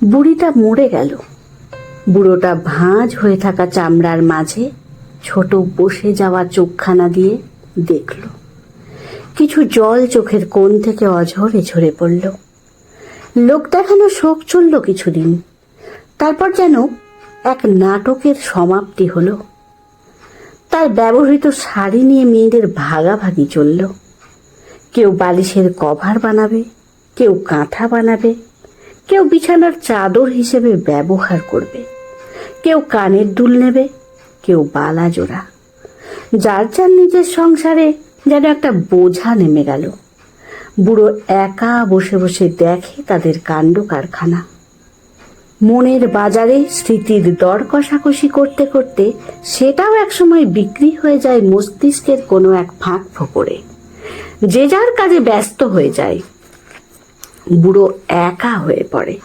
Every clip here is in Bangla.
বুড়িটা মরে গেল। বুড়োটা ভাঁজ হয়ে থাকা চামড়ার মাঝে ছোট বসে যাওয়া চোখখানা দিয়ে দেখল। কিছু জল চোখের কোণ থেকে অঝরে ঝরে পড়ল। লোক দেখানো শোক চলল কিছুদিন, তারপর যেন এক নাটকের সমাপ্তি হলো। তার ব্যবহৃত শাড়ি নিয়ে মেয়েদের ভাগাভাগি চলল। কেউ বালিশের কভার বানাবে, কেউ কাঁথা বানাবে, কেউ বিছানার চাদর হিসেবে ব্যবহার করবে, কেউ কানের দুল নেবে, কেউ বালা জোড়া। যার যার নিজের সংসারে যেন একটা বোঝা নেমে গেল। বুড়ো একা বসে বসে দেখে তাদের কাণ্ড কারখানা। মনের বাজারে স্মৃতির দর কষাকষি করতে করতে সেটাও একসময় বিক্রি হয়ে যায় মস্তিষ্কের কোনো এক ফাঁক ফোকরে। যে যার কাজে ব্যস্ত হয়ে যায়। বুড়ো একা হয়ে পড়ে।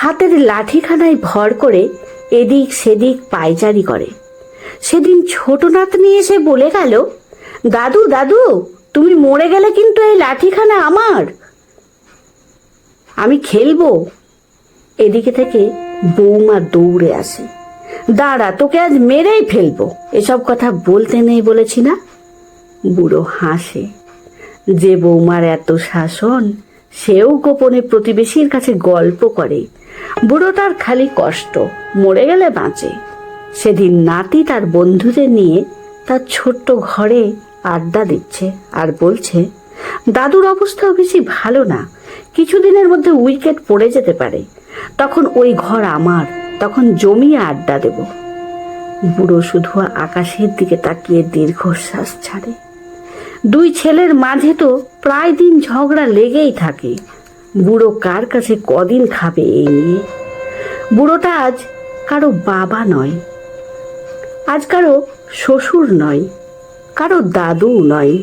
হাতের লাঠিখানায় ভর করে এদিক সেদিক পায়চারি করে। সেদিন ছোট নাতনি এসে বলে গেল, দাদু দাদু, তুমি মরে গেলে কিন্তু এই লাঠিখানা আমার, আমি খেলবো। এদিকে থেকে বৌমা দৌড়ে আসে, দাঁড়া, তোকে আজ মেরেই ফেলবো, এসব কথা বলতে নেই বলেছি না। বুড়ো হাসে। যে বৌমার এত শাসন, সেও গোপনে প্রতিবেশীর কাছে গল্প করে। বুড়োটার খালি কষ্ট, মরে গেলে বাঁচে। সেদিন নাতি তার বন্ধুদের নিয়ে তার ছোট্ট ঘরে আড্ডা দিচ্ছে আর বলছে, দাদুর অবস্থাও বেশি ভালো না, কিছুদিনের মধ্যে উইকেট পড়ে যেতে পারে, তখন ওই ঘর আমার, তখন জমিয়ে আড্ডা দেব। বুড়ো শুধু আকাশের দিকে তাকিয়ে দীর্ঘশ্বাস ছাড়ে। দুই ছেলের মাঝে তো প্রায় দিন ঝগড়া লেগেই থাকে। বুড়ো কার কাছে কদিন খাবে এই নিয়ে। বুড়োটা আজ কারো বাবা নয়, আজ কারো শ্বশুর নয়, কারো দাদু নয়,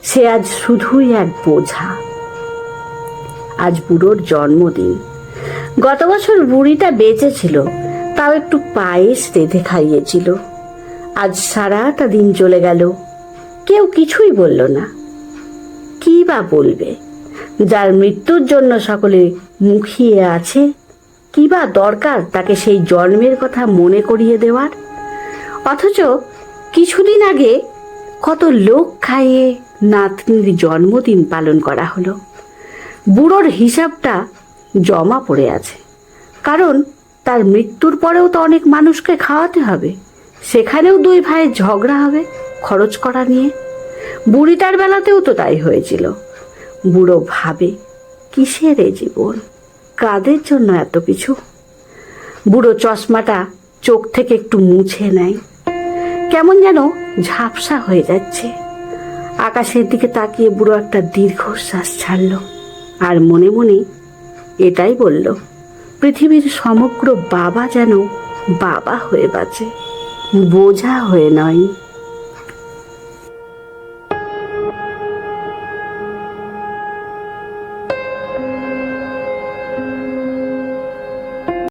সে আজ শুধুই এক বোঝা। আজ বুড়োর জন্মদিন। গত বছর বুড়িটা বেঁচে ছিল, তাও একটু পায়েস রেঁধে খাইয়েছিল। আজ সারাটা দিন চলে গেল, কেউ কিছুই বলল না। কি বা বলবে? যার মৃত্যুর জন্য সকলে মুখিয়ে আছে, কি বা দরকার তাকে সেই জন্মের কথা মনে করিয়ে দেওয়ার? অথচ কিছুদিন আগে কত লোক খাইয়ে নাতনির জন্মদিন পালন করা হলো। বুড়োর হিসাবটা জমা পড়ে আছে, কারণ তার মৃত্যুর পরেও তো অনেক মানুষকে খাওয়াতে হবে। সেখানেও দুই ভাইয়ের ঝগড়া হবে খরচ করা নিয়ে। বুড়িটার বেলাতেও তো তাই হয়েছিল। বুড়ো ভাবে, কিসের এ জীবন, কাদের জন্য এত কিছু? বুড়ো চশমাটা চোখ থেকে একটু মুছে নেয়। কেমন যেন ঝাপসা হয়ে যাচ্ছে। আকাশের দিকে তাকিয়ে বুড়ো একটা দীর্ঘশ্বাস ছাড়ল আর মনে মনে এটাই বলল, পৃথিবীর সমগ্র বাবা যেন বাবা হয়ে বাঁচে, বোঝা হয়ে নয়।